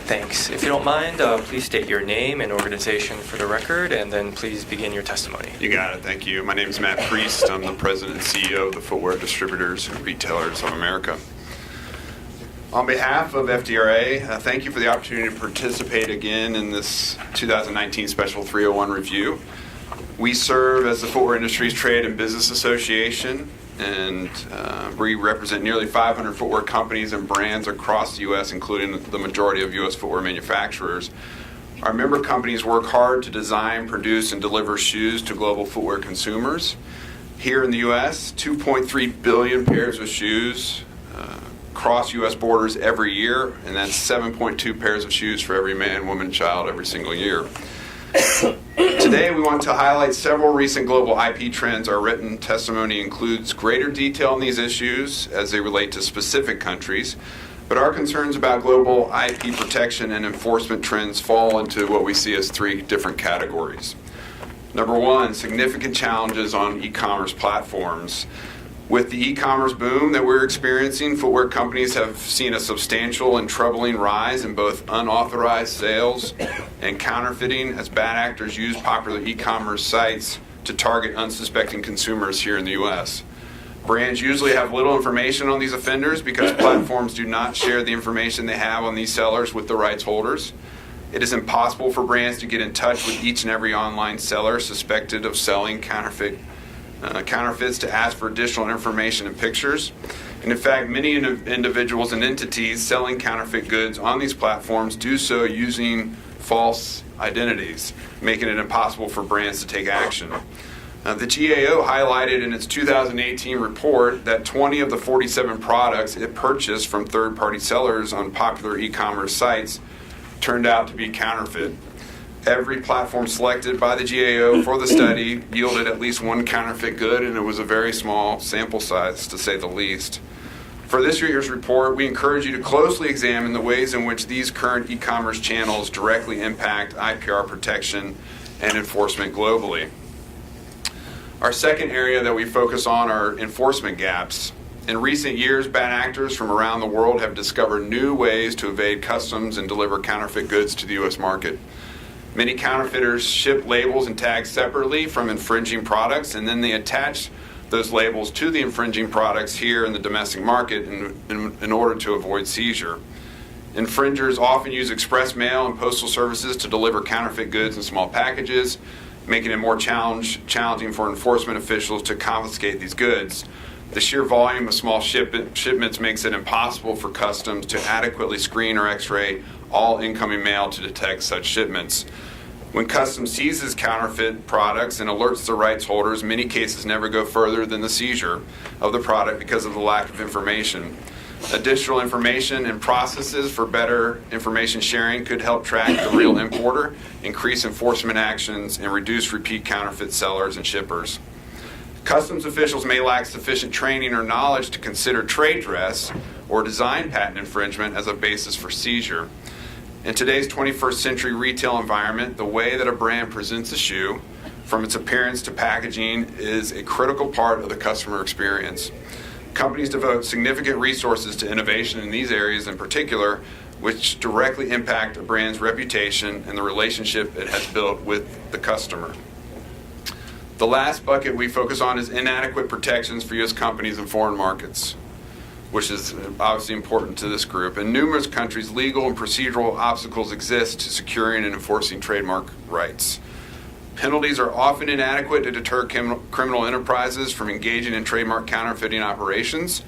Thanks. If you don't mind, please state your name and organization for the record, and then please begin your testimony. You got it. Thank you. My name is Matt Priest. I'm the president and CEO of the Footwear Distributors and Retailers of America. On behalf of FDRA, thank you for the opportunity to participate again in this 2019 Special 301 review. We serve as the Footwear Industries Trade and Business Association, and we represent nearly 500 footwear companies and brands across the U.S., including the majority of U.S. footwear manufacturers. Our member companies work hard to design, produce, and deliver shoes to global footwear consumers. Here in the U.S., 2.3 billion pairs of shoes cross U.S. borders every year, and that's 7.2 pairs of shoes for every man, woman, child every single year. Today, we want to highlight several recent global IP trends. Our written testimony includes greater detail on these issues as they relate to specific countries, but our concerns about global IP protection and enforcement trends fall into what we see as three different categories. Number one, significant challenges on e-commerce platforms. With the e-commerce boom that we're experiencing, footwear companies have seen a substantial and troubling rise in both unauthorized sales and counterfeiting as bad actors use popular e-commerce sites to target unsuspecting consumers here in the U.S. Brands usually have little information on these offenders because platforms do not share the information they have on these sellers with the rights holders. It is impossible for brands to get in touch with each and every online seller suspected of selling counterfeits to ask for additional information and pictures. And in fact, many individuals and entities selling counterfeit goods on these platforms do so using false identities, making it impossible for brands to take action. The GAO highlighted in its 2018 report that 20 of the 47 products it purchased from third-party sellers on popular e-commerce sites turned out to be counterfeit. Every platform selected by the GAO for the study yielded at least one counterfeit good, and it was a very small sample size, to say the least. For this year's report, we encourage you to closely examine the ways in which these current e-commerce channels directly impact IPR protection and enforcement globally. Our second area that we focus on are enforcement gaps. In recent years, bad actors from around the world have discovered new ways to evade customs and deliver counterfeit goods to the U.S. market. Many counterfeiters ship labels and tags separately from infringing products, and then they attach those labels to the infringing products here in the domestic market in order to avoid seizure. Infringers often use express mail and postal services to deliver counterfeit goods in small packages, making it more challenging for enforcement officials to confiscate these goods. The sheer volume of small shipments makes it impossible for customs to adequately screen or x-ray all incoming mail to detect such shipments. When customs seizes counterfeit products and alerts the rights holders, many cases never go further than the seizure of the product because of the lack of information. Additional information and processes for better information sharing could help track the real importer, increase enforcement actions, and reduce repeat counterfeit sellers and shippers. Customs officials may lack sufficient training or knowledge to consider trade dress or design patent infringement as a basis for seizure. In today's 21st century retail environment, the way that a brand presents a shoe, from its appearance to packaging, is a critical part of the customer experience. Companies devote significant resources to innovation in these areas in particular, which directly impact a brand's reputation and the relationship it has built with the customer. The last bucket we focus on is inadequate protections for U.S. companies in foreign markets, which is obviously important to this group. In numerous countries, legal and procedural obstacles exist to securing and enforcing trademark rights. Penalties are often inadequate to deter criminal enterprises from engaging in trademark counterfeiting operations.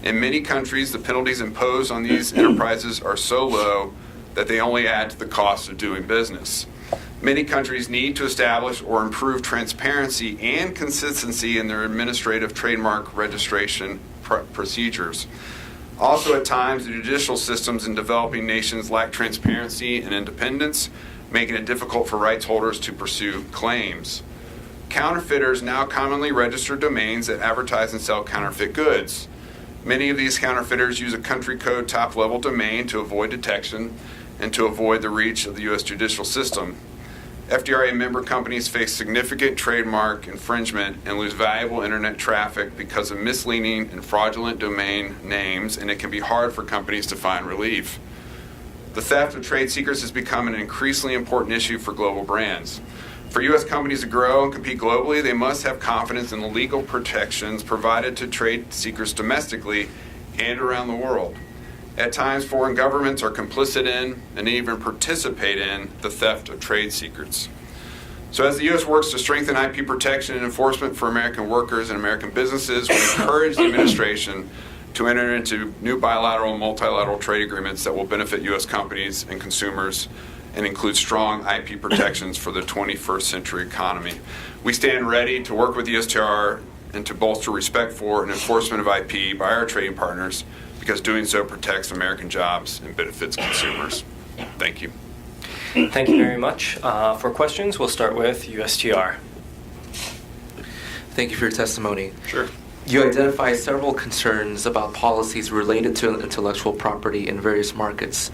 In many countries, the penalties imposed on these enterprises are so low that they only add to the cost of doing business. Many countries need to establish or improve transparency and consistency in their administrative trademark registration procedures. Also, at times, the judicial systems in developing nations lack transparency and independence, making it difficult for rights holders to pursue claims. Counterfeiters now commonly register domains that advertise and sell counterfeit goods. Many of these counterfeiters use a country code top-level domain to avoid detection and to avoid the reach of the U.S. judicial system. FDRA member companies face significant trademark infringement and lose valuable internet traffic because of misleading and fraudulent domain names, and it can be hard for companies to find relief. The theft of trade secrets has become an increasingly important issue for global brands. For U.S. companies to grow and compete globally, they must have confidence in the legal protections provided to trade secrets domestically and around the world. At times, foreign governments are complicit in and even participate in the theft of trade secrets. So as the U.S. works to strengthen IP protection and enforcement for American workers and American businesses, we encourage the administration to enter into new bilateral and multilateral trade agreements that will benefit U.S. companies and consumers and include strong IP protections for the 21st century economy. We stand ready to work with the USTR and to bolster respect for and enforcement of IP by our trading partners, because doing so protects American jobs and benefits consumers. Thank you. Thank you very much. For questions, we'll start with USTR. Thank you for your testimony. Sure. You identify several concerns about policies related to intellectual property in various markets.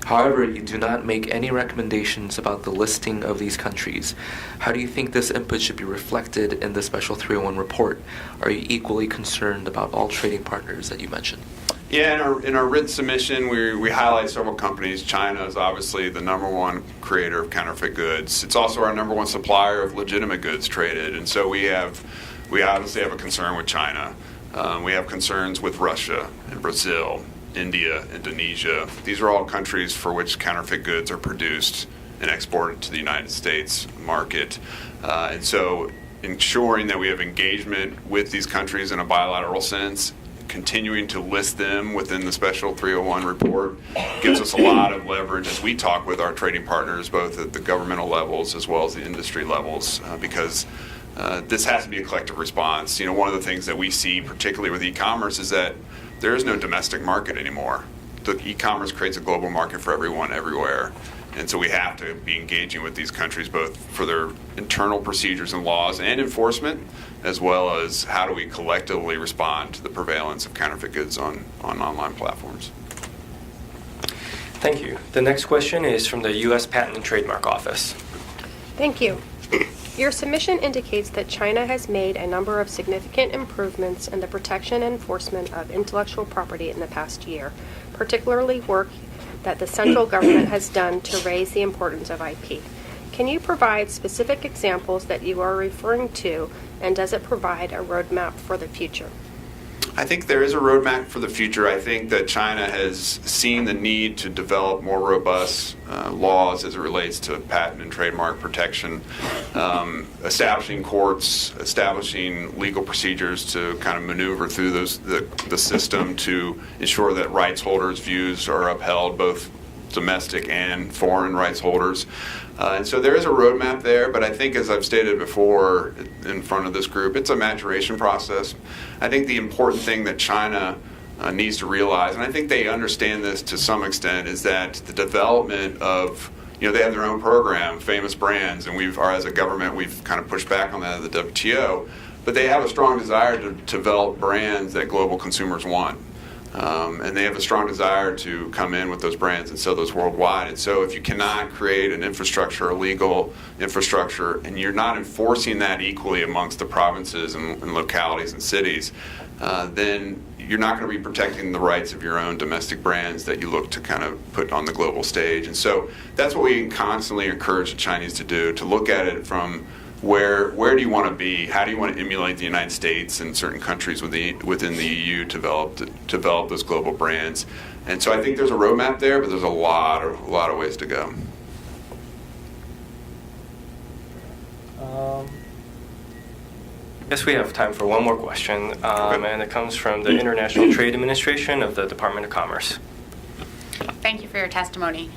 However, you do not make any recommendations about the listing of these countries. How do you think this input should be reflected in the Special 301 report? Are you equally concerned about all trading partners that you mentioned? Yeah, in our written submission, we highlight several companies. China is obviously the #1 creator of counterfeit goods. It's also our #1 supplier of legitimate goods traded, and so we obviously have a concern with China. We have concerns with Russia and Brazil, India, Indonesia. These are all countries for which counterfeit goods are produced and exported to the United States market. And so ensuring that we have engagement with these countries in a bilateral sense, continuing to list them within the Special 301 report, gives us a lot of leverage as we talk with our trading partners, both at the governmental levels as well as the industry levels, because this has to be a collective response. You know, one of the things that we see, particularly with e-commerce, is that there is no domestic market anymore. The e-commerce creates a global market for everyone, everywhere. And so we have to be engaging with these countries both for their internal procedures and laws and enforcement, as well as how do we collectively respond to the prevalence of counterfeit goods on online platforms. Thank you. The next question is from the U.S. Patent and Trademark Office. Thank you. Your submission indicates that China has made a number of significant improvements in the protection and enforcement of intellectual property in the past year, particularly work that the central government has done to raise the importance of IP. Can you provide specific examples that you are referring to, and does it provide a roadmap for the future? I think there is a roadmap for the future. I think that China has seen the need to develop more robust laws as it relates to patent and trademark protection, establishing courts, establishing legal procedures to kind of maneuver through the system to ensure that rights holders' views are upheld, both domestic and foreign rights holders. And so there is a roadmap there, but I think, as I've stated before in front of this group, it's a maturation process. I think the important thing that China needs to realize, and I think they understand this to some extent, is that the development of, you know, they have their own program, Famous Brands, and as a government, we've kind of pushed back on that at the WTO, but they have a strong desire to develop brands that global consumers want. And they have a strong desire to come in with those brands and sell those worldwide. And so if you cannot create an infrastructure, a legal infrastructure, and you're not enforcing that equally amongst the provinces and localities and cities, then you're not going to be protecting the rights of your own domestic brands that you look to kind of put on the global stage. And so that's what we constantly encourage the Chinese to do, to look at it from where do you want to be? How do you want to emulate the United States and certain countries within the EU to develop those global brands? And so I think there's a roadmap there, but there's a lot of ways to go. Yes, we have time for one more question, and it comes from the International Trade Administration of the Department of Commerce. Thank you for your testimony.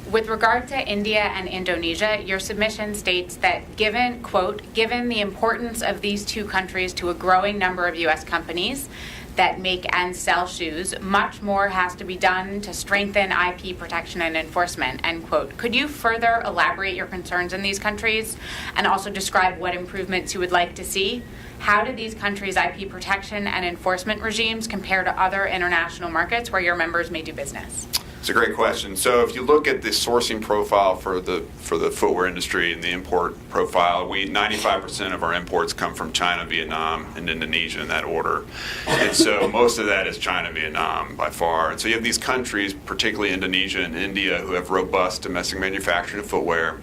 With regard to India and Indonesia, your submission states that given, quote, given the importance of these two countries to a growing number of U.S. companies that make and sell shoes, much more has to be done to strengthen IP protection and enforcement, end quote. Could you further elaborate your concerns in these countries and also describe what improvements you would like to see? How do these countries' IP protection and enforcement regimes compare to other international markets where your members may do business? It's a great question. So if you look at the sourcing profile for the footwear industry and the import profile, 95% of our imports come from China, Vietnam, and Indonesia in that order. And so most of that is China, Vietnam by far. And so you have these countries, particularly Indonesia and India, who have robust domestic manufacturing of footwear.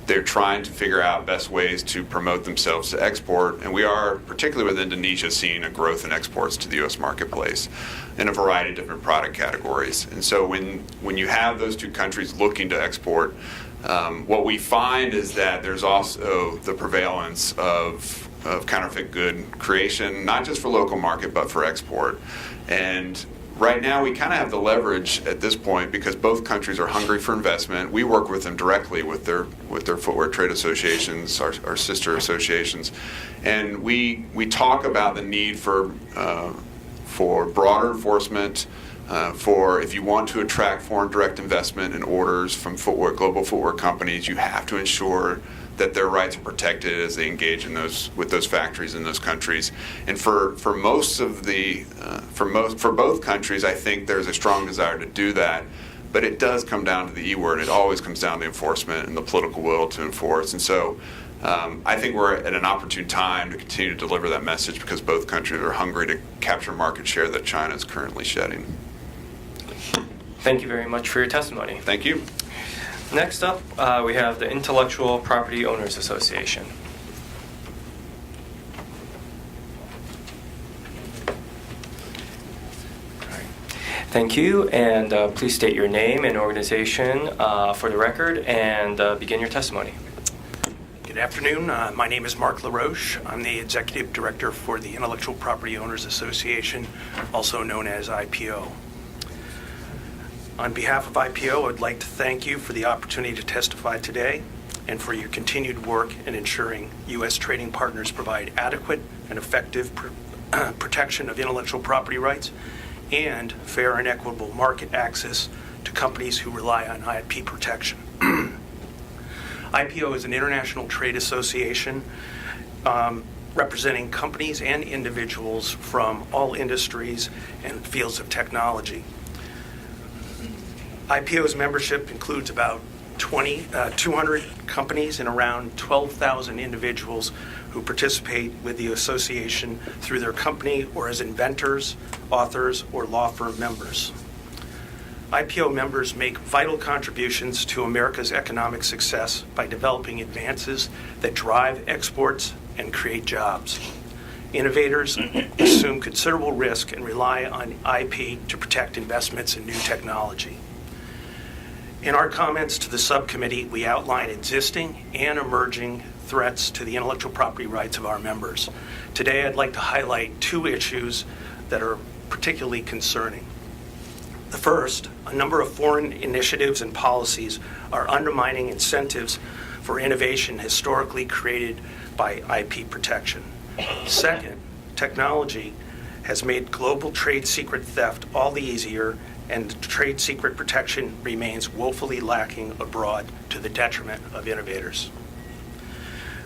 They're trying to figure out best ways to promote themselves to export, and we are, particularly with Indonesia, seeing a growth in exports to the U.S. marketplace in a variety of different product categories. And so when you have those two countries looking to export, what we find is that there's also the prevalence of counterfeit good creation, not just for local market, but for export. And right now, we kind of have the leverage at this point because both countries are hungry for investment. We work with them directly with their footwear trade associations, our sister associations, and we talk about the need for broader enforcement. For if you want to attract foreign direct investment and orders from global footwear companies, you have to ensure that their rights are protected as they engage with those factories in those countries. And for both countries, I think there's a strong desire to do that. But it does come down to the E word. It always comes down to enforcement and the political will to enforce. And so I think we're at an opportune time to continue to deliver that message because both countries are hungry to capture market share that China is currently shedding. Thank you very much for your testimony. Thank you. Next up, we have the Intellectual Property Owners Association. All right. Thank you, and please state your name and organization for the record and begin your testimony. Good afternoon. My name is Mark LaRoche. I'm the Executive Director for the Intellectual Property Owners Association, also known as IPO. On behalf of IPO, I'd like to thank you for the opportunity to testify today and for your continued work in ensuring U.S. trading partners provide adequate and effective protection of intellectual property rights and fair and equitable market access to companies who rely on IP protection. IPO is an international trade association representing companies and individuals from all industries and fields of technology. IPO's membership includes about 200 companies and around 12,000 individuals who participate with the association through their company or as inventors, authors, or law firm members. IPO members make vital contributions to America's economic success by developing advances that drive exports and create jobs. Innovators assume considerable risk and rely on IP to protect investments in new technology. In our comments to the subcommittee, we outline existing and emerging threats to the intellectual property rights of our members. Today, I'd like to highlight two issues that are particularly concerning. The first, a number of foreign initiatives and policies are undermining incentives for innovation historically created by IP protection. Second, technology has made global trade secret theft all the easier, and trade secret protection remains woefully lacking abroad to the detriment of innovators.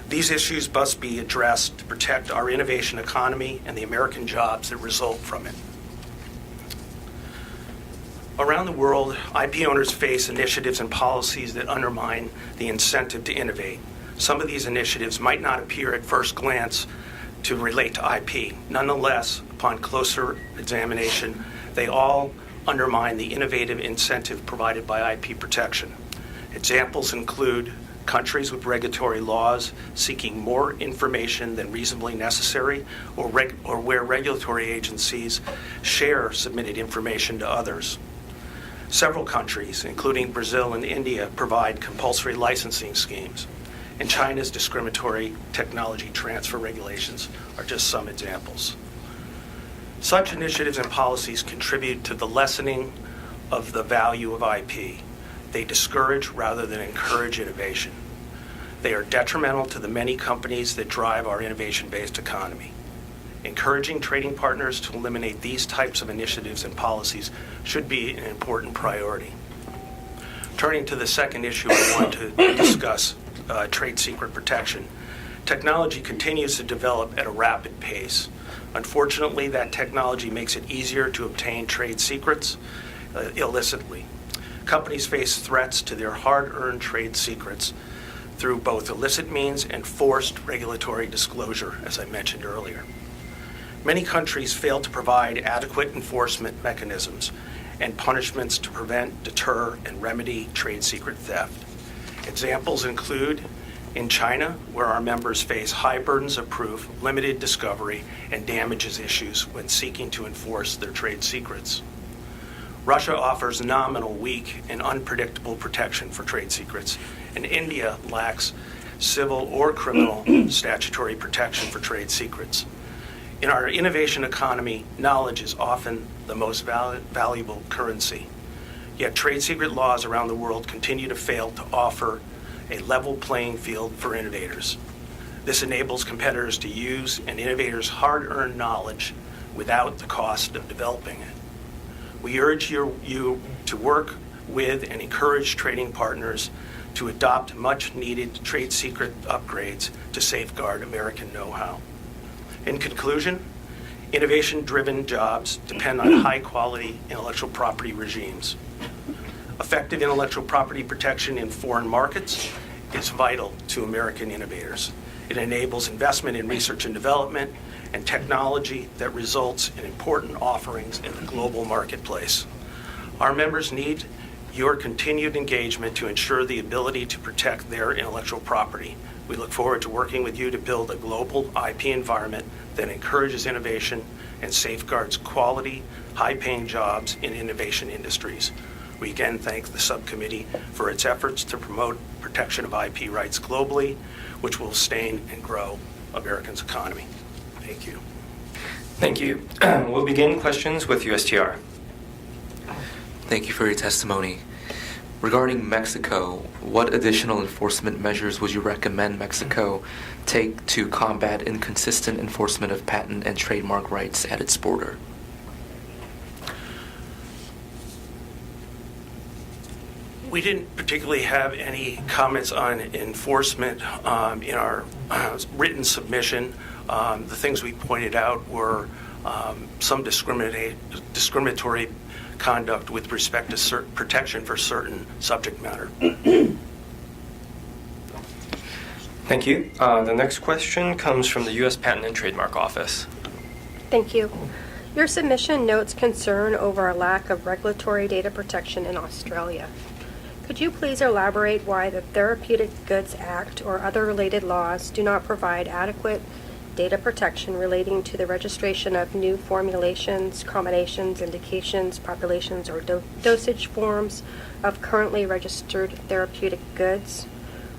These issues must be addressed to protect our innovation economy and the American jobs that result from it. Around the world, IP owners face initiatives and policies that undermine the incentive to innovate. Some of these initiatives might not appear at first glance to relate to IP. Nonetheless, upon closer examination, they all undermine the innovative incentive provided by IP protection. Examples include countries with regulatory laws seeking more information than reasonably necessary, or where regulatory agencies share submitted information to others. Several countries, including Brazil and India, provide compulsory licensing schemes, and China's discriminatory technology transfer regulations are just some examples. Such initiatives and policies contribute to the lessening of the value of IP. They discourage rather than encourage innovation. They are detrimental to the many companies that drive our innovation-based economy. Encouraging trading partners to eliminate these types of initiatives and policies should be an important priority. Turning to the second issue I want to discuss, trade secret protection. Technology continues to develop at a rapid pace. Unfortunately, that technology makes it easier to obtain trade secrets illicitly. companies face threats to their hard-earned trade secrets through both illicit means and forced regulatory disclosure, as I mentioned earlier. Many countries fail to provide adequate enforcement mechanisms and punishments to prevent, deter, and remedy trade secret theft. Examples include in China, where our members face high burdens of proof, limited discovery, and damages issues when seeking to enforce their trade secrets. Russia offers nominal, weak, and unpredictable protection for trade secrets, and India lacks civil or criminal statutory protection for trade secrets. In our innovation economy, knowledge is often the most valuable currency. Yet trade secret laws around the world continue to fail to offer a level playing field for innovators. This enables competitors to use an innovator's hard-earned knowledge without the cost of developing it. We urge you to work with and encourage trading partners to adopt much-needed trade secret upgrades to safeguard American know-how. In conclusion, innovation-driven jobs depend on high-quality intellectual property regimes. Effective intellectual property protection in foreign markets is vital to American innovators. It enables investment in research and development and technology that results in important offerings in the global marketplace. Our members need your continued engagement to ensure the ability to protect their intellectual property. We look forward to working with you to build a global IP environment that encourages innovation and safeguards quality, high-paying jobs in innovation industries. We again thank the subcommittee for its efforts to promote protection of IP rights globally, which will sustain and grow Americans' economy. Thank you. Thank you. We'll begin questions with USTR. Thank you for your testimony. Regarding Mexico, what additional enforcement measures would you recommend Mexico take to combat inconsistent enforcement of patent and trademark rights at its border? We didn't particularly have any comments on enforcement in our written submission. The things we pointed out were some discriminatory conduct with respect to protection for certain subject matter. Thank you. The next question comes from the U.S. Patent and Trademark Office. Thank you. Your submission notes concern over a lack of regulatory data protection in Australia. Could you please elaborate why the Therapeutic Goods Act or other related laws do not provide adequate data protection relating to the registration of new formulations, combinations, indications, populations, or dosage forms of currently registered therapeutic goods?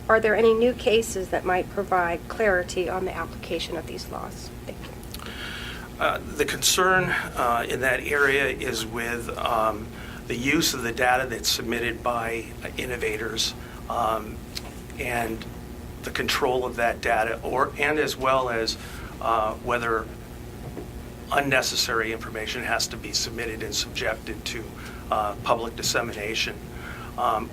Are there any new cases that might provide clarity on the application of these laws? Thank you. The concern in that area is with the use of the data that's submitted by innovators and the control of that data, and as well as whether unnecessary information has to be submitted and subjected to public dissemination.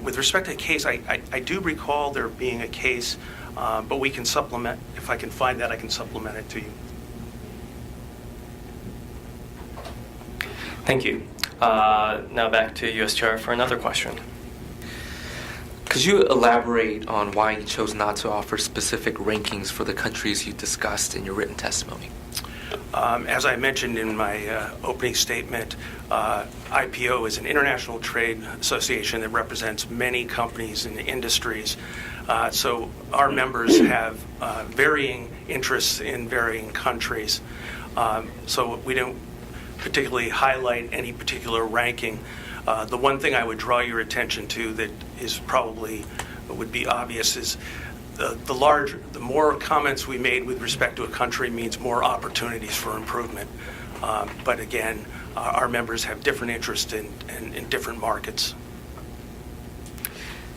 With respect to the case, I do recall there being a case, but we can supplement. If I can find that, I can supplement it to you. Thank you. Now back to USTR for another question. Could you elaborate on why you chose not to offer specific rankings for the countries you discussed in your written testimony? As I mentioned in my opening statement, IPO is an international trade association that represents many companies and industries. So our members have varying interests in varying countries. So we don't particularly highlight any particular ranking. The one thing I would draw your attention to that is probably would be obvious is the more comments we made with respect to a country means more opportunities for improvement. But again, our members have different interests in different markets.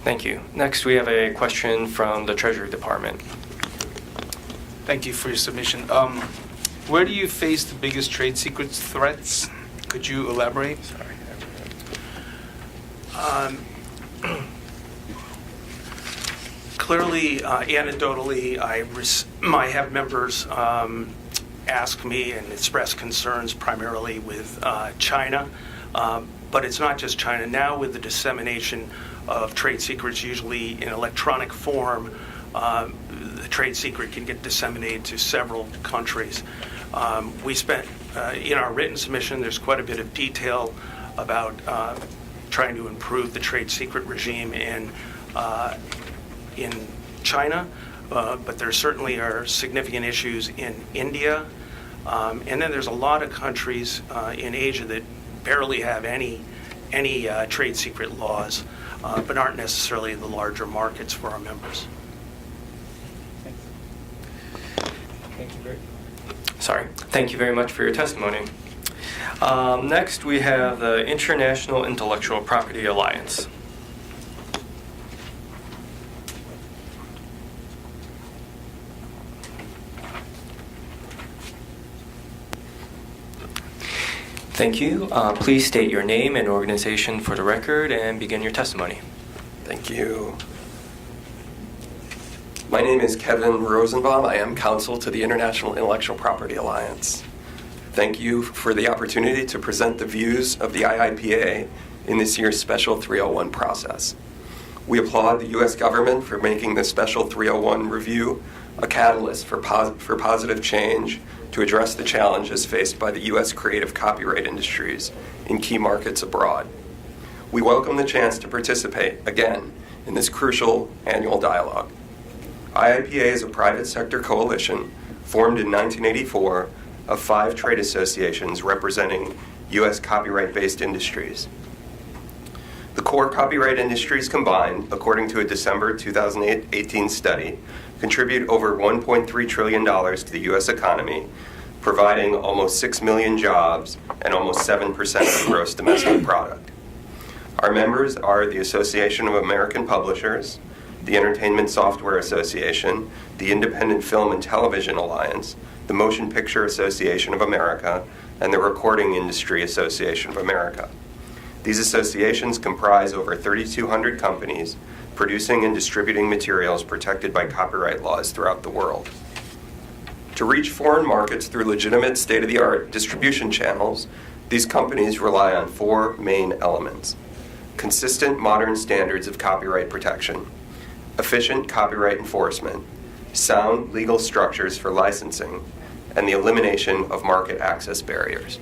Thank you. Next, we have a question from the Treasury Department. Thank you for your submission. Where do you face the biggest trade secrets threats? Could you elaborate? Clearly, anecdotally, I have members ask me and express concerns primarily with China, But it's not just China. Now with the dissemination of trade secrets, usually in electronic form, the trade secret can get disseminated to several countries. We spent, in our written submission, there's quite a bit of detail about trying to improve the trade secret regime in China, but there certainly are significant issues in India. And then there's a lot of countries in Asia that barely have any trade secret laws, but aren't necessarily the larger markets for our members. Thank you very much for your testimony. Next, we have the International Intellectual Property Alliance. Thank you. Please state your name and organization for the record and begin your testimony. Thank you. My name is Kevin Rosenbaum. I am counsel to the International Intellectual Property Alliance. Thank you for the opportunity to present the views of the IIPA in this year's Special 301 process. We applaud the U.S. government for making the Special 301 review a catalyst for positive change to address the challenges faced by the U.S. creative copyright industries in key markets abroad. We welcome the chance to participate, again, in this crucial annual dialogue. IIPA is a private sector coalition formed in 1984 of 5 trade associations representing U.S. copyright-based industries. The core copyright industries combined, according to a December 2018 study, contribute over $1.3 trillion to the U.S. economy, providing almost 6 million jobs and almost 7% of the gross domestic product. Our members are the Association of American Publishers, the Entertainment Software Association, the Independent Film and Television Alliance, the Motion Picture Association of America, and the Recording Industry Association of America. These associations comprise over 3,200 companies producing and distributing materials protected by copyright laws throughout the world. To reach foreign markets through legitimate state-of-the-art distribution channels, these companies rely on 4 main elements: consistent modern standards of copyright protection, efficient copyright enforcement, sound legal structures for licensing, and the elimination of market access barriers.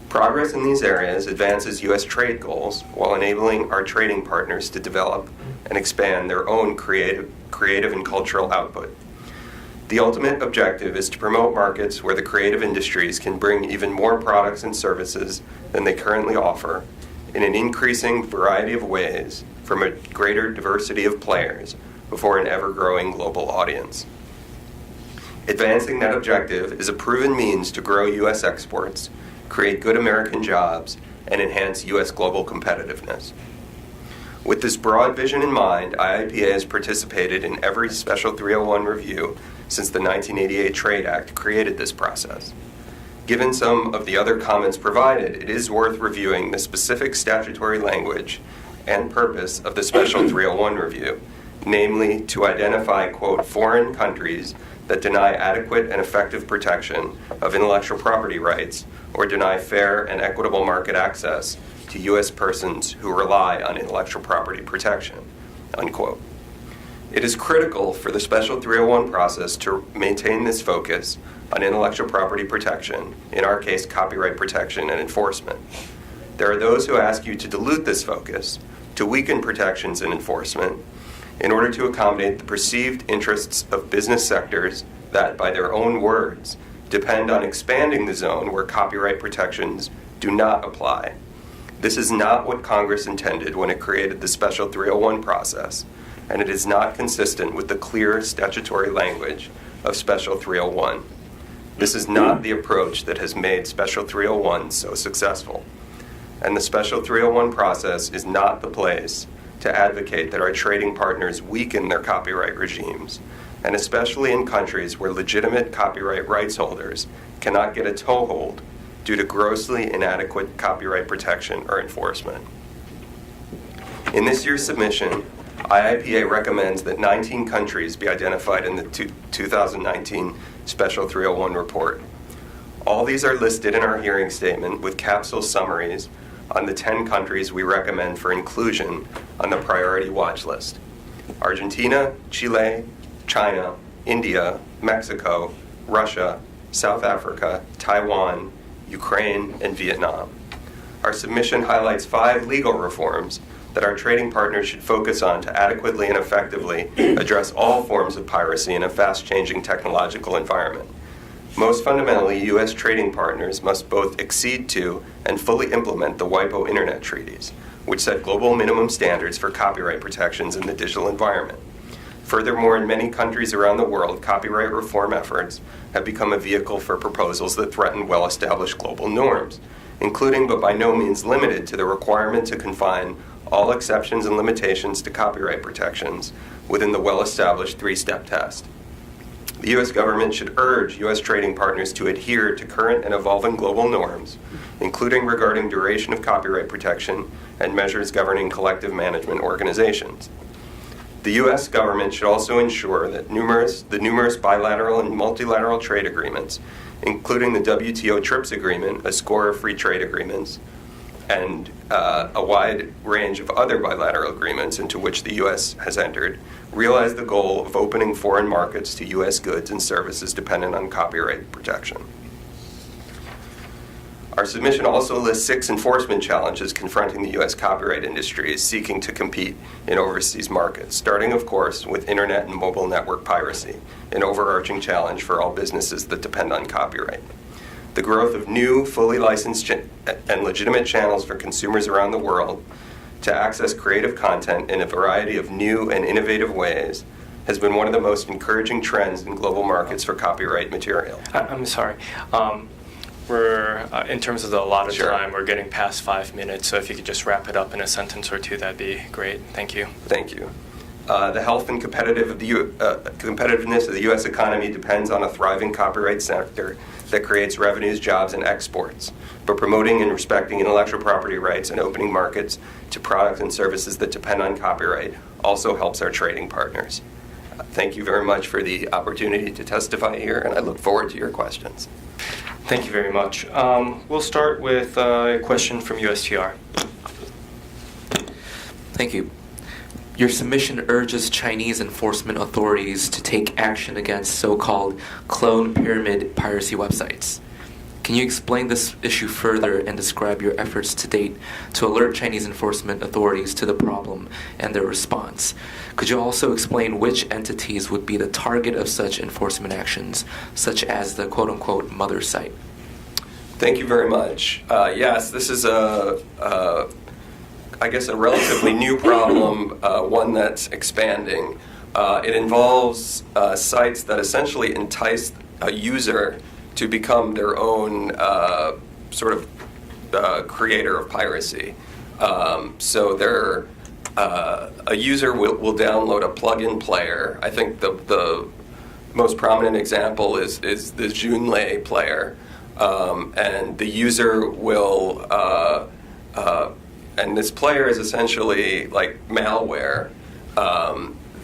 Progress in these areas advances U.S. trade goals while enabling our trading partners to develop and expand their own creative and cultural output. The ultimate objective is to promote markets where the creative industries can bring even more products and services than they currently offer in an increasing variety of ways from a greater diversity of players before an ever-growing global audience. Advancing that objective is a proven means to grow U.S. exports, create good American jobs, and enhance U.S. global competitiveness. With this broad vision in mind, IIPA has participated in every Special 301 review since the 1988 Trade Act created this process. Given some of the other comments provided, it is worth reviewing the specific statutory language and purpose of the Special 301 review, namely to identify, quote, foreign countries that deny adequate and effective protection of intellectual property rights or deny fair and equitable market access to U.S. persons who rely on intellectual property protection, unquote. It is critical for the Special 301 process to maintain this focus on intellectual property protection, in our case, copyright protection and enforcement. There are those who ask you to dilute this focus, to weaken protections and enforcement, in order to accommodate the perceived interests of business sectors that, by their own words, depend on expanding the zone where copyright protections do not apply. This is not what Congress intended when it created the Special 301 process, and it is not consistent with the clear statutory language of Special 301. This is not the approach that has made Special 301 so successful. And the Special 301 process is not the place to advocate that our trading partners weaken their copyright regimes, and especially in countries where legitimate copyright rights holders cannot get a toehold due to grossly inadequate copyright protection or enforcement. In this year's submission, IIPA recommends that 19 countries be identified in the 2019 Special 301 report. All these are listed in our hearing statement with capsule summaries on the 10 countries we recommend for inclusion on the priority watch list: Argentina, Chile, China, India, Mexico, Russia, South Africa, Taiwan, Ukraine, and Vietnam. Our submission highlights 5 legal reforms that our trading partners should focus on to adequately and effectively address all forms of piracy in a fast-changing technological environment. Most fundamentally, U.S. trading partners must both accede to and fully implement the WIPO Internet Treaties, which set global minimum standards for copyright protections in the digital environment. Furthermore, in many countries around the world, copyright reform efforts have become a vehicle for proposals that threaten well-established global norms, including but by no means limited to the requirement to confine all exceptions and limitations to copyright protections within the well-established 3-step test. The U.S. government should urge U.S. trading partners to adhere to current and evolving global norms, including regarding duration of copyright protection and measures governing collective management organizations. The U.S. government should also ensure that the numerous bilateral and multilateral trade agreements, including the WTO TRIPS agreement, a score of free trade agreements, and a wide range of other bilateral agreements into which the U.S. has entered, realize the goal of opening foreign markets to U.S. goods and services dependent on copyright protection. Our submission also lists 6 enforcement challenges confronting the U.S. copyright industry as seeking to compete in overseas markets, starting, of course, with internet and mobile network piracy, an overarching challenge for all businesses that depend on copyright. The growth of new, fully licensed and legitimate channels for consumers around the world to access creative content in a variety of new and innovative ways has been one of the most encouraging trends in global markets for copyright material. I'm sorry. We're, in terms of the allotted Sure. time, we're getting past 5 minutes, so if you could just wrap it up in a sentence or two, that'd be great. Thank you. Thank you. The health and competitiveness of the U.S. economy depends on a thriving copyright sector that creates revenues, jobs, and exports. But promoting and respecting intellectual property rights and opening markets to products and services that depend on copyright also helps our trading partners. Thank you very much for the opportunity to testify here, and I look forward to your questions. Thank you very much. We'll start with a question from USTR. Thank you. Your submission urges Chinese enforcement authorities to take action against so-called clone pyramid piracy websites. Can you explain this issue further and describe your efforts to date to alert Chinese enforcement authorities to the problem and their response? Could you also explain which entities would be the target of such enforcement actions, such as the quote-unquote mother site? Thank you very much. Yes, this is a relatively new problem, one that's expanding. It involves sites that essentially entice a user to become their own creator of piracy. So a user will download a plug-in player. I think the most prominent example is the Joonla player, and the user will. And this player is essentially like malware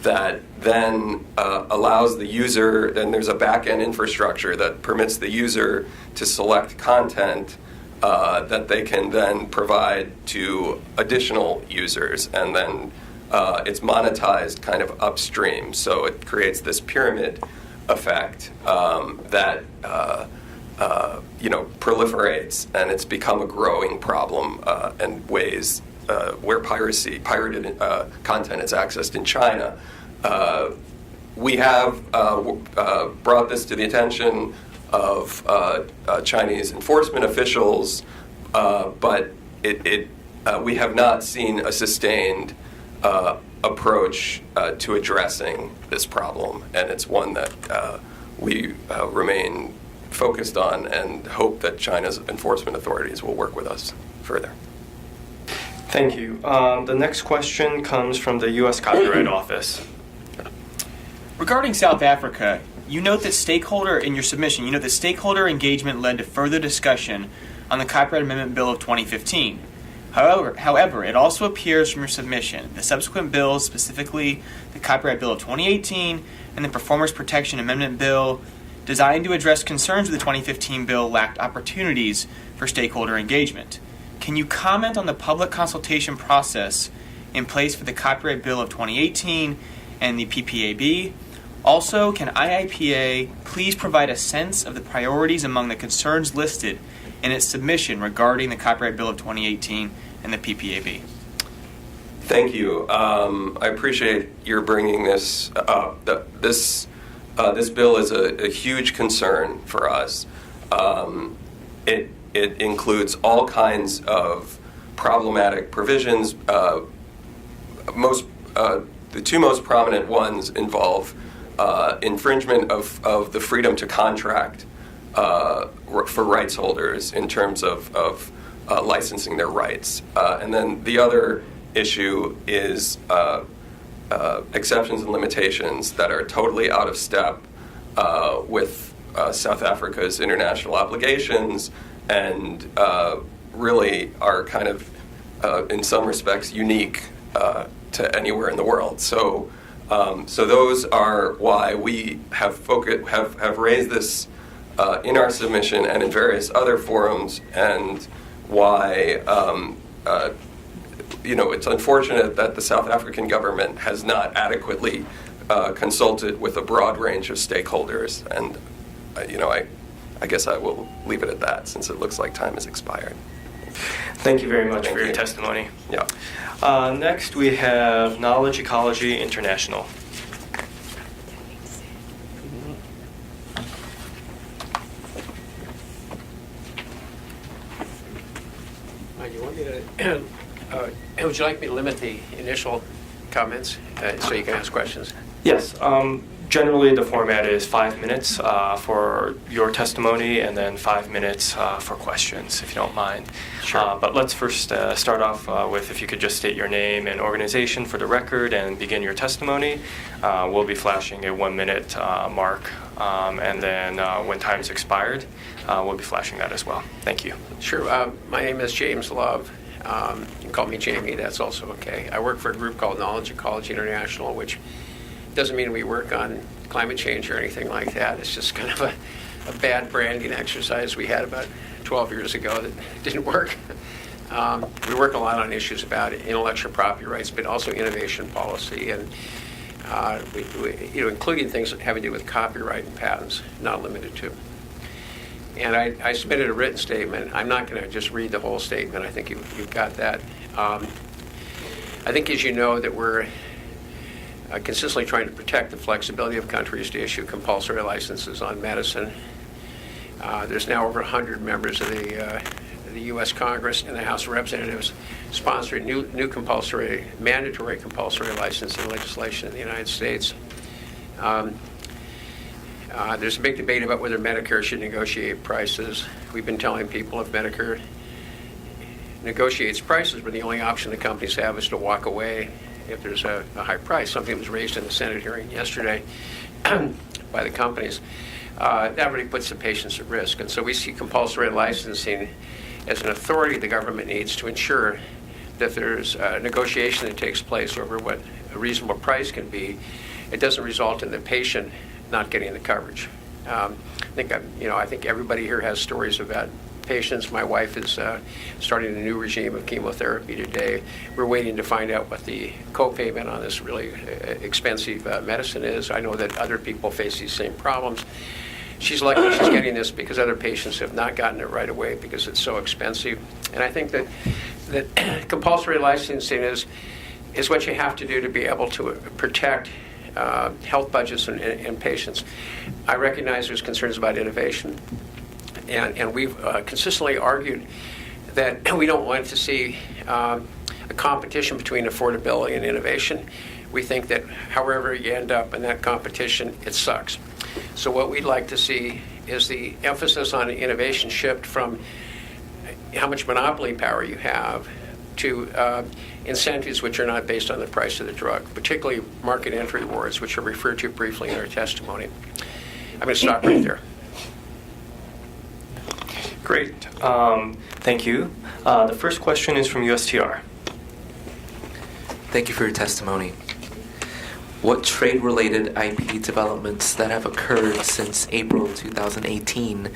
that then allows the user, then there's a back-end infrastructure that permits the user to select content that they can then provide to additional users, and then it's monetized kind of upstream. So it creates this pyramid effect that proliferates, and it's become a growing problem in ways where pirated content is accessed in China. We have brought this to the attention of Chinese enforcement officials, but we have not seen a sustained approach to addressing this problem, and it's one that we remain focused on and hope that China's enforcement authorities will work with us further. Thank you. The next question comes from the U.S. Copyright Office. Regarding South Africa, you note that stakeholder engagement led to further discussion on the Copyright Amendment Bill of 2015. However, it also appears from your submission the subsequent bills, specifically the Copyright Bill of 2018 and the Performers Protection Amendment Bill, designed to address concerns with the 2015 bill, lacked opportunities for stakeholder engagement. can you comment on the public consultation process in place for the Copyright Bill of 2018 and the PPAB? Also, can IIPA please provide a sense of the priorities among the concerns listed in its submission regarding the Copyright Bill of 2018 and the PPAB? Thank you. I appreciate your bringing this up. This bill is a huge concern for us. It includes all kinds of problematic provisions. The two most prominent ones involve infringement of the freedom to contract for rights holders in terms of licensing their rights. And then the other issue is exceptions and limitations that are totally out of step with South Africa's international obligations and really are kind of, in some respects, unique to anywhere in the world. So those are why we have raised this in our submission and in various other forums, and why it's unfortunate that the South African government has not adequately consulted with a broad range of stakeholders. And I guess I will leave it at that, since it looks like time has expired. Thank you very much Thank for your you. testimony. Yeah. Next, we have Knowledge Ecology International. You want me to, would you like me to limit the initial comments so you can ask questions? Yes. Generally, the format is 5 minutes for your testimony and then 5 minutes for questions, if you don't mind. Sure. But let's first start off with, if you could just state your name and organization for the record and begin your testimony. We'll be flashing a 1 minute mark, and then when time's expired, we'll be flashing that as well. Thank you. Sure. My name is James Love. You can call me Jamie. That's also okay. I work for a group called Knowledge Ecology International, which doesn't mean we work on climate change or anything like that. It's just kind of a bad branding exercise we had about 12 years ago that didn't work. We work a lot on issues about intellectual property rights, but also innovation policy, and including things that have to do with copyright and patents, not limited to. And I submitted a written statement. I'm not going to just read the whole statement. I think you've got that. I think, as you know, that we're consistently trying to protect the flexibility of countries to issue compulsory licenses on medicine. There's now over 100 members of the U.S. Congress and the House of Representatives sponsoring new mandatory compulsory licensing legislation in the United States. There's a big debate about whether Medicare should negotiate prices. We've been telling people if Medicare negotiates prices, but the only option the companies have is to walk away if there's a high price. Something that was raised in the Senate hearing yesterday by the companies. That really puts the patients at risk. And so we see compulsory licensing as an authority the government needs to ensure that there's a negotiation that takes place over what a reasonable price can be. It doesn't result in the patient not getting the coverage. I think everybody here has stories about patients. My wife is starting a new regime of chemotherapy today. We're waiting to find out what the co-payment on this really expensive medicine is. I know that other people face these same problems. She's lucky she's getting this because other patients have not gotten it right away because it's so expensive. And I think that compulsory licensing is what you have to do to be able to protect health budgets and patients. I recognize there's concerns about innovation. And we've consistently argued that we don't want to see a competition between affordability and innovation. We think that however you end up in that competition, it sucks. So what we'd like to see is the emphasis on innovation shift from how much monopoly power you have to incentives which are not based on the price of the drug, particularly market entry awards, which are referred to briefly in our testimony. I'm going to stop right there. Great. Thank you. The first question is from USTR. Thank you for your testimony. what trade-related IP developments that have occurred since April 2018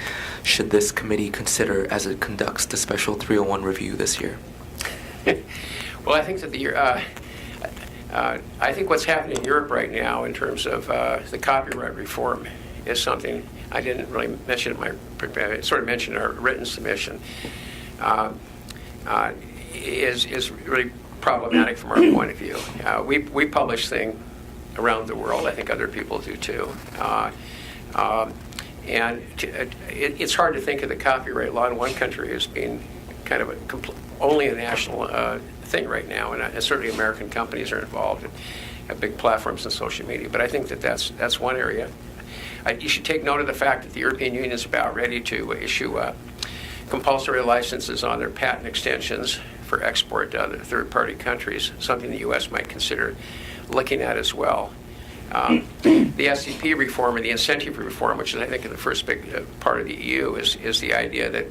should this committee consider as it conducts the special 301 review this year? Well, I think that I think what's happening in Europe right now in terms of the copyright reform is something I didn't really mention in my sort of mentioned in our written submission. Is really problematic from our point of view. We publish things around the world. I think other people do too. And it's hard to think of the copyright law in one country as being kind of only a national thing right now, and certainly American companies are involved and have big platforms in social media. But I think that that's one area. You should take note of the fact that the European Union is about ready to issue compulsory licenses on their patent extensions for export to other third-party countries, something the U.S. might consider looking at as well. The SCP reform or the incentive reform, which is I think the first big part of the EU, is the idea that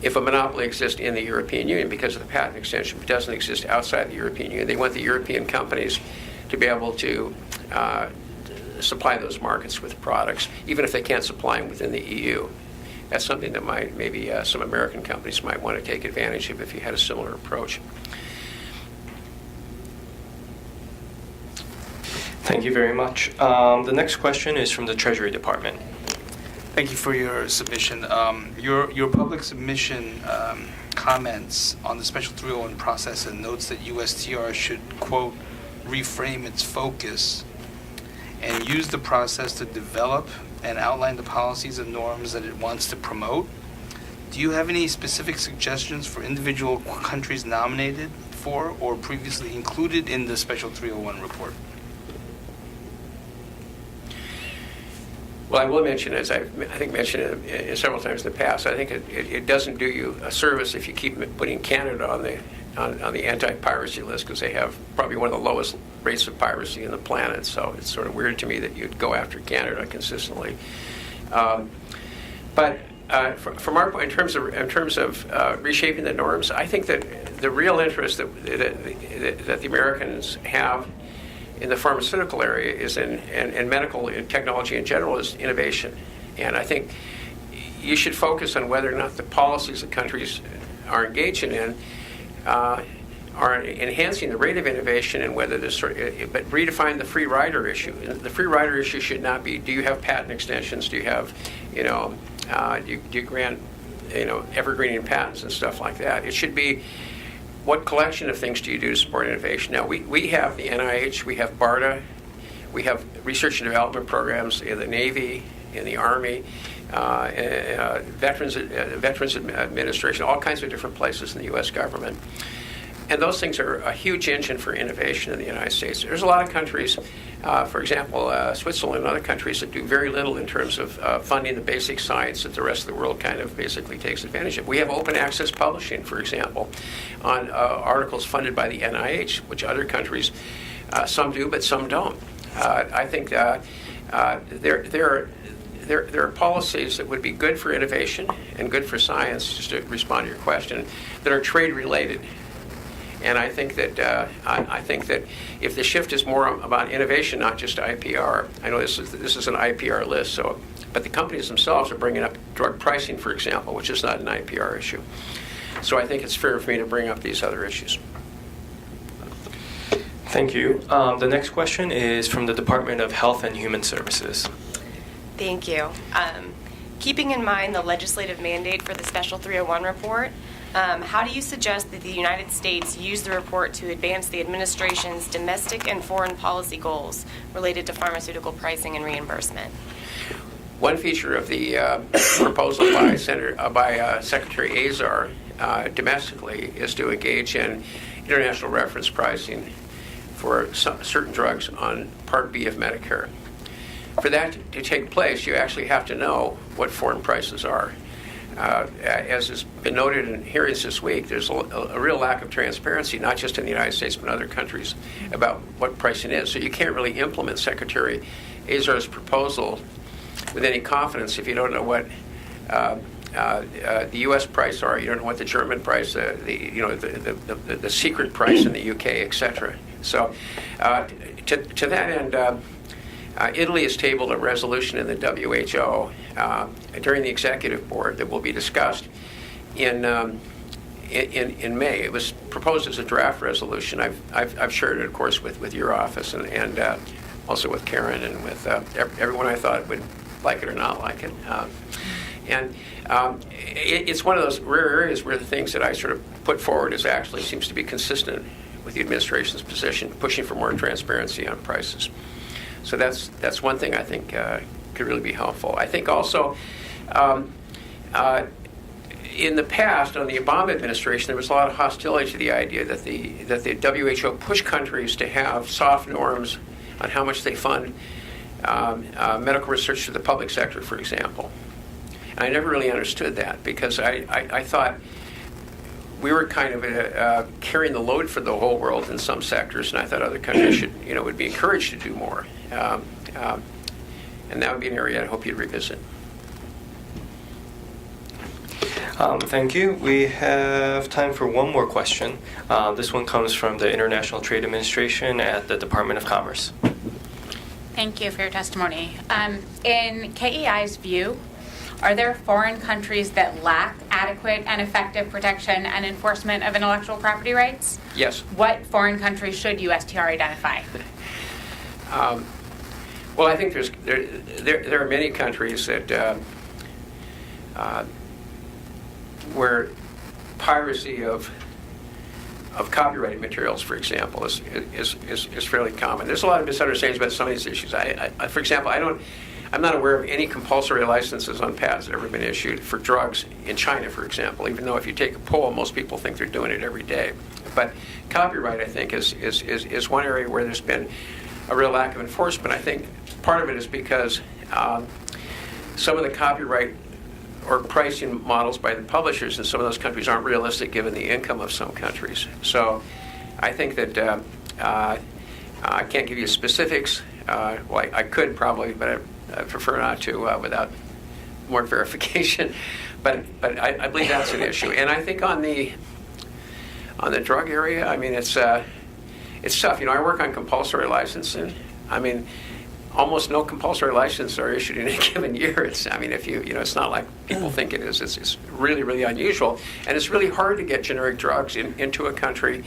if a monopoly exists in the European Union because of the patent extension, but doesn't exist outside the European Union, they want the European companies to be able to supply those markets with products, even if they can't supply them within the EU. That's something that maybe some American companies might want to take advantage of if you had a similar approach. Thank you very much. The next question is from the Treasury Department. Thank you for your submission. Your public submission comments on the Special 301 process and notes that USTR should, quote, reframe its focus and use the process to develop and outline the policies and norms that it wants to promote. Do you have any specific suggestions for individual countries nominated for or previously included in the Special 301 report? Well, I will mention, as I think mentioned it several times in the past, I think it doesn't do you a service if you keep putting Canada on the anti-piracy list, because they have probably one of the lowest rates of piracy in the planet. So it's sort of weird to me that you'd go after Canada consistently. But from our point, in terms of reshaping the norms, I think that the real interest that the Americans have in the pharmaceutical area is in medical and technology in general is innovation. And I think you should focus on whether or not the policies that countries are engaging in are enhancing the rate of innovation, and whether this but redefine the free rider issue. The free rider issue should not be, do you have patent extensions? Do you have, do you grant, evergreening patents and stuff like that? It should be, what collection of things do you do to support innovation? Now, we have the NIH, we have BARDA, we have research and development programs in the Navy, in the Army, Veterans Administration, all kinds of different places in the U.S. government. And those things are a huge engine for innovation in the United States. There's a lot of countries, for example, Switzerland and other countries that do very little in terms of funding the basic science that the rest of the world kind of basically takes advantage of. We have open access publishing, for example, on articles funded by the NIH, which other countries, some do, but some don't. I think there are policies that would be good for innovation and good for science, just to respond to your question, that are trade related. And I think that if the shift is more about innovation, not just IPR, I know this is an IPR list, but the companies themselves are bringing up drug pricing, for example, which is not an IPR issue. So I think it's fair for me to bring up these other issues. Thank you. The next question is from the Department of Health and Human Services. Thank you. Keeping in mind the legislative mandate for the Special 301 report, how do you suggest that the United States use the report to advance the administration's domestic and foreign policy goals related to pharmaceutical pricing and reimbursement? One feature of the proposal by Secretary Azar domestically is to engage in international reference pricing for certain drugs on Part B of Medicare. For that to take place, you actually have to know what foreign prices are. As has been noted in hearings this week, there's a real lack of transparency, not just in the United States, but in other countries, about what pricing is. So you can't really implement Secretary Azar's proposal with any confidence if you don't know what the U.S. price are, you don't know what the German price, the secret price in the U.K., etc. So to that end, Italy has tabled a resolution in the WHO during the executive board that will be discussed in May. It was proposed as a draft resolution. I've shared it, of course, with your office and also with Karen and with everyone I thought would like it or not like it. It's one of those rare areas where the things that I sort of put forward is actually seems to be consistent with the administration's position, pushing for more transparency on prices. So that's one thing I think could really be helpful. I think also in the past, under the Obama administration, there was a lot of hostility to the idea that the WHO pushed countries to have soft norms on how much they fund medical research to the public sector, for example. And I never really understood that because I thought we were kind of carrying the load for the whole world in some sectors, and I thought other countries would be encouraged to do more. And that would be an area I hope you'd revisit. Thank you. We have time for one more question. This one comes from the International Trade Administration at the Department of Commerce. Thank you for your testimony. In KEI's view, are there foreign countries that lack adequate and effective protection and enforcement of intellectual property rights? Yes. What foreign countries should USTR identify? Well, I think there are many countries that where piracy of copyrighted materials, for example, is fairly common. There's a lot of misunderstandings about some of these issues. For example, I'm not aware of any compulsory licenses on patents that have ever been issued for drugs in China, for example, even though if you take a poll, most people think they're doing it every day. But copyright, I think, is one area where there's been a real lack of enforcement. I think part of it is because some of the copyright or pricing models by the publishers in some of those countries aren't realistic given the income of some countries. So I think that I can't give you specifics. Well, I could probably, but I prefer not to without more verification. But I believe that's an issue. And I think on the drug area, I mean, it's tough. I work on compulsory licensing. I mean, almost no compulsory licenses are issued in a given year. It's not like people think it is. It's really, really unusual. And it's really hard to get generic drugs into a country,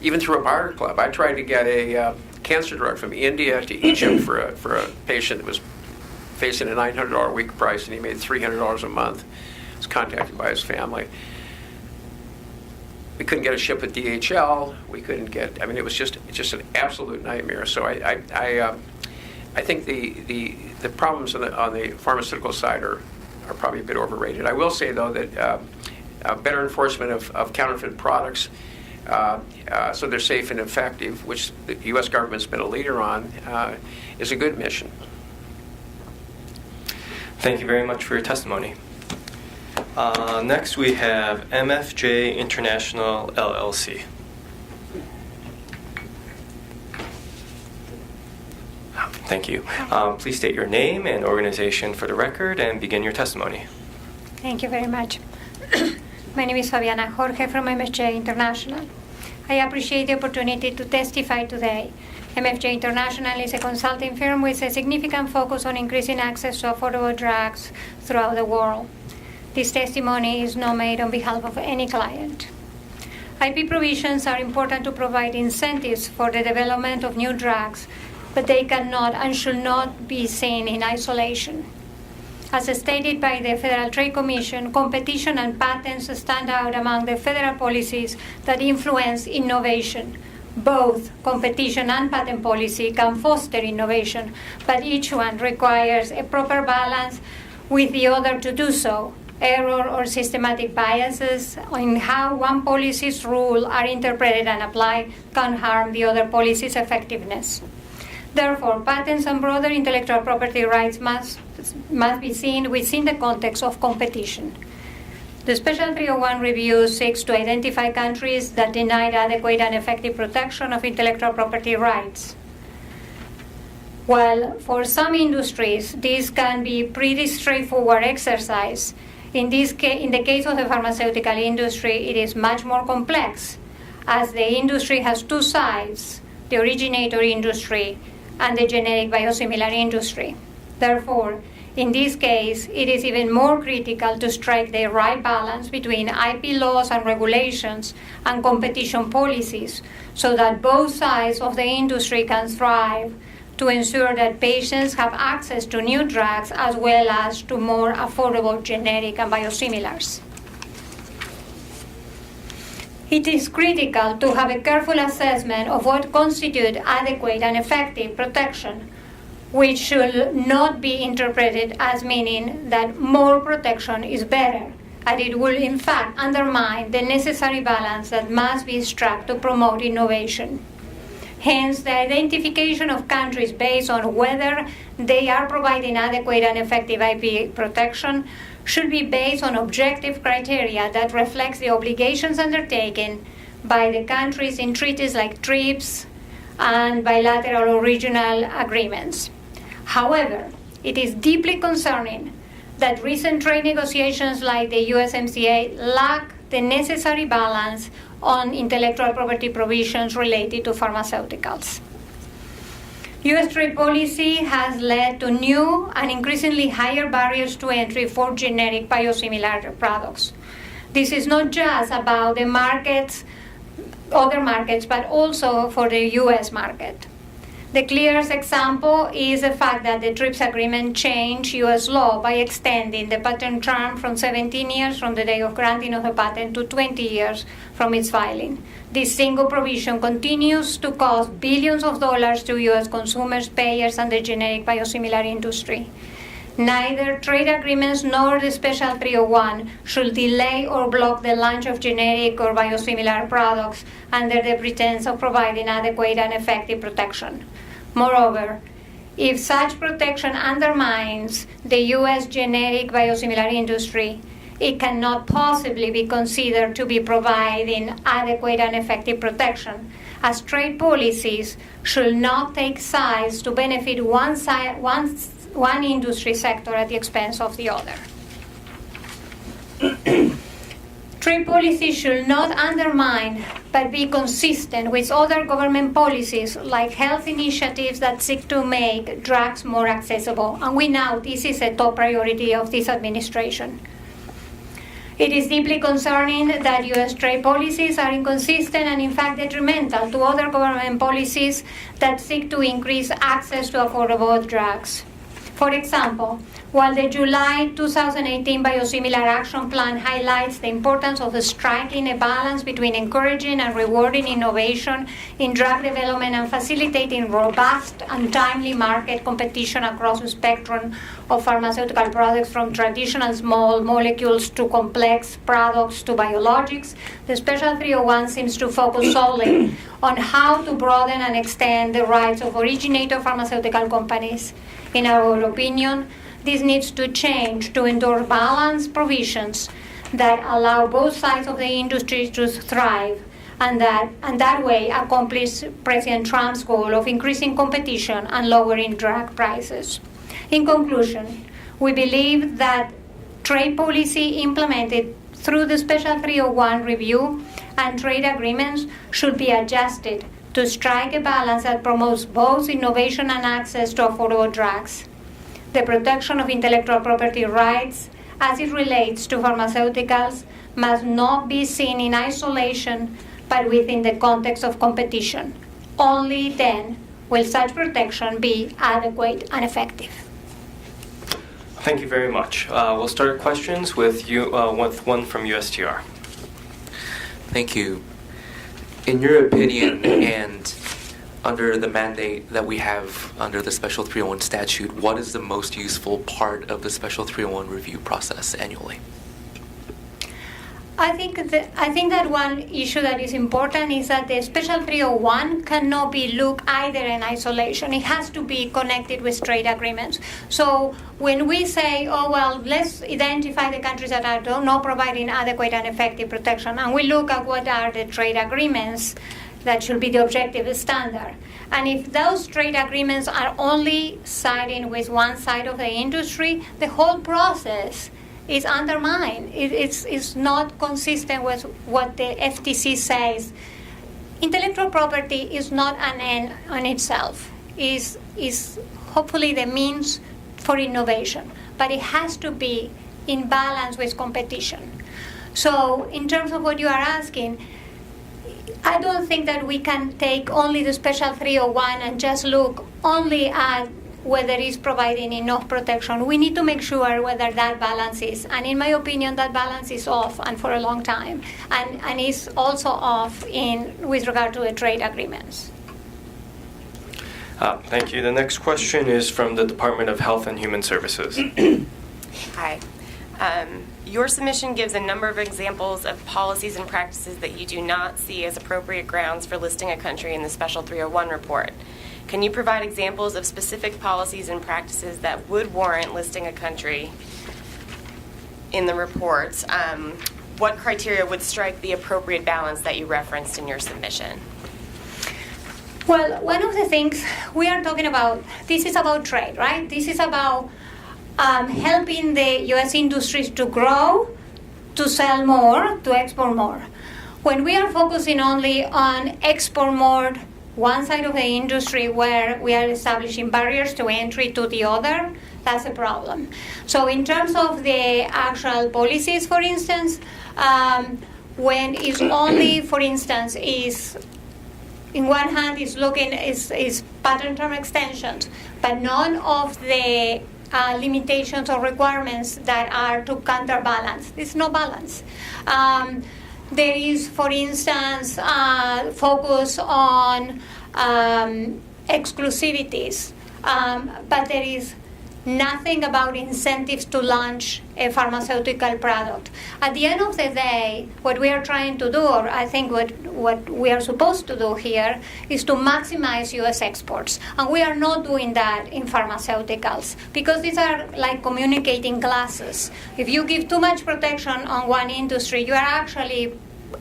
even through a barter club. I tried to get a cancer drug from India to Egypt for a patient that was facing a $900 a week price, and he made $300 a month. He was contacted by his family. We couldn't get a ship with DHL. We couldn't get. I mean, it was just an absolute nightmare. So I think the problems on the pharmaceutical side are probably a bit overrated. I will say, though, that better enforcement of counterfeit products so they're safe and effective, which the U.S. government's been a leader on, is a good mission. Thank you very much for your testimony. Next, we have MFJ International, LLC. Thank you. Please state your name and organization for the record and begin your testimony. Thank you very much. My name is Fabiana Jorge from MFJ International. I appreciate the opportunity to testify today. MFJ International is a consulting firm with a significant focus on increasing access to affordable drugs throughout the world. This testimony is not made on behalf of any client. IP provisions are important to provide incentives for the development of new drugs, but they cannot and should not be seen in isolation. As stated by the Federal Trade Commission, competition and patents stand out among the federal policies that influence innovation. Both competition and patent policy can foster innovation, but each one requires a proper balance with the other to do so. Error or systematic biases in how one policy's rules are interpreted and applied can harm the other policy's effectiveness. Therefore, patents and broader intellectual property rights must be seen within the context of competition. The Special 301 review seeks to identify countries that deny adequate and effective protection of intellectual property rights. While for some industries this can be a pretty straightforward exercise, in the case of the pharmaceutical industry, it is much more complex, as the industry has two sides, the originator industry, and the generic biosimilar industry. Therefore, in this case, it is even more critical to strike the right balance between IP laws and regulations and competition policies so that both sides of the industry can thrive to ensure that patients have access to new drugs as well as to more affordable generic and biosimilars. It is critical to have a careful assessment of what constitutes adequate and effective protection, which should not be interpreted as meaning that more protection is better, and it will in fact undermine the necessary balance that must be struck to promote innovation. Hence, the identification of countries based on whether they are providing adequate and effective IP protection should be based on objective criteria that reflects the obligations undertaken by the countries in treaties like TRIPS and bilateral or regional agreements. However, it is deeply concerning that recent trade negotiations like the USMCA lack the necessary balance on intellectual property provisions related to pharmaceuticals. U.S. trade policy has led to new and increasingly higher barriers to entry for generic biosimilar products. This is not just about the markets, other markets, but also for the U.S. market. The clearest example is the fact that the TRIPS agreement changed U.S. law by extending the patent term from 17 years from the day of granting of the patent to 20 years from its filing. This single provision continues to cost billions of dollars to U.S. consumers, payers, and the generic biosimilar industry. Neither trade agreements nor the Special 301 should delay or block the launch of generic or biosimilar products under the pretense of providing adequate and effective protection. Moreover, if such protection undermines the U.S. generic biosimilar industry, it cannot possibly be considered to be providing adequate and effective protection, as trade policies should not take sides to benefit one industry sector at the expense of the other. Trade policy should not undermine but be consistent with other government policies like health initiatives that seek to make drugs more accessible. And we know this is a top priority of this administration. It is deeply concerning that U.S. trade policies are inconsistent and in fact detrimental to other government policies that seek to increase access to affordable drugs. For example, while the July 2018 Biosimilar Action Plan highlights the importance of striking a balance between encouraging and rewarding innovation in drug development and facilitating robust and timely market competition across the spectrum of pharmaceutical products from traditional small molecules to complex products to biologics, the Special 301 seems to focus solely on how to broaden and extend the rights of originator pharmaceutical companies. In our opinion, this needs to change to endorse balanced provisions that allow both sides of the industry to thrive and that way accomplish President Trump's goal of increasing competition and lowering drug prices. In conclusion, we believe that trade policy implemented through the Special 301 review and trade agreements should be adjusted to strike a balance that promotes both innovation and access to affordable drugs. The protection of intellectual property rights as it relates to pharmaceuticals must not be seen in isolation, but within the context of competition. Only then will such protection be adequate and effective. Thank you very much. We'll start questions with one from USTR. Thank you. In your opinion, and under the mandate that we have under the Special 301 statute, what is the most useful part of the Special 301 review process annually? I think that one issue that is important is that the Special 301 cannot be looked either in isolation. It has to be connected with trade agreements. So when we say, oh, well, let's identify the countries that are not providing adequate and effective protection, and we look at what are the trade agreements, that should be the objective standard. And if those trade agreements are only siding with one side of the industry, the whole process is undermined. It's not consistent with what the FTC says intellectual property is not an end on itself. Is hopefully the means for innovation, but it has to be in balance with competition. So in terms of what you are asking, I don't think that we can take only the Special 301 and just look only at whether it's providing enough protection. We need to make sure whether that balance is. And in my opinion, that balance is off and for a long time. And is also off with regard to the trade agreements. Thank you. The next question is from the Department of Health and Human Services. Hi. Your submission gives a number of examples of policies and practices that you do not see as appropriate grounds for listing a country in the Special 301 report. Can you provide examples of specific policies and practices that would warrant listing a country in the report? What criteria would strike the appropriate balance that you referenced in your submission? Well, one of the things we are talking about, this is about trade, right? This is about helping the U.S. industries to grow, to sell more, to export more. When we are focusing only on export more, one side of the industry where we are establishing barriers to entry to the other, that's a problem. So in terms of the actual policies, for instance, when it's only, for instance, is in one hand is patent term extensions, but none of the limitations or requirements that are to counterbalance. There's no balance. There is, for instance, focus on exclusivities, but there is nothing about incentives to launch a pharmaceutical product. At the end of the day, what we are trying to do, or I think what we are supposed to do here, is to maximize U.S. exports. And we are not doing that in pharmaceuticals, because these are like communicating glasses. If you give too much protection on one industry, you are actually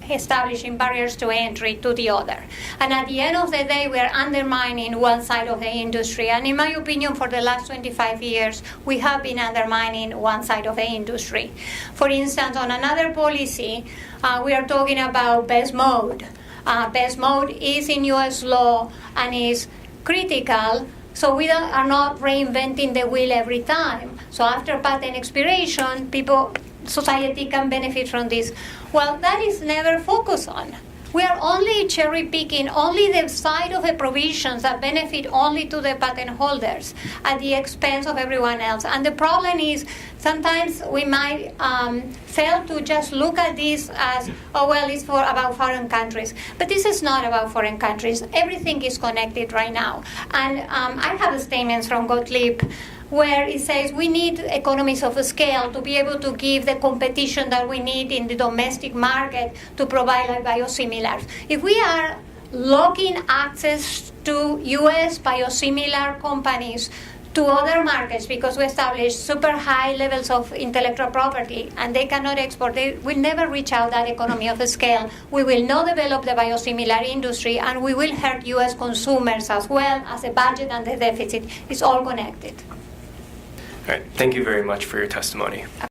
establishing barriers to entry to the other. And at the end of the day, we are undermining one side of the industry. And in my opinion, for the last 25 years, we have been undermining one side of the industry. For instance, on another policy, we are talking about best mode. Best mode is in U.S. law and is critical, so we are not reinventing the wheel every time. So after patent expiration, society can benefit from this. Well, that is never focused on. We are only cherry picking only the side of the provisions that benefit only to the patent holders at the expense of everyone else. And the problem is sometimes we might fail to just look at this as, oh, well, it's about foreign countries. But this is not about foreign countries. Everything is connected right now. And I have statements from Gottlieb where it says we need economies of scale to be able to give the competition that we need in the domestic market to provide like biosimilars. If we are locking access to U.S. biosimilar companies to other markets because we establish super high levels of intellectual property and they cannot export, they will never reach out that economy of scale. We will not develop the biosimilar industry and we will hurt U.S. consumers as well as the budget and the deficit. It's all connected. All right. Thank you very much for your testimony.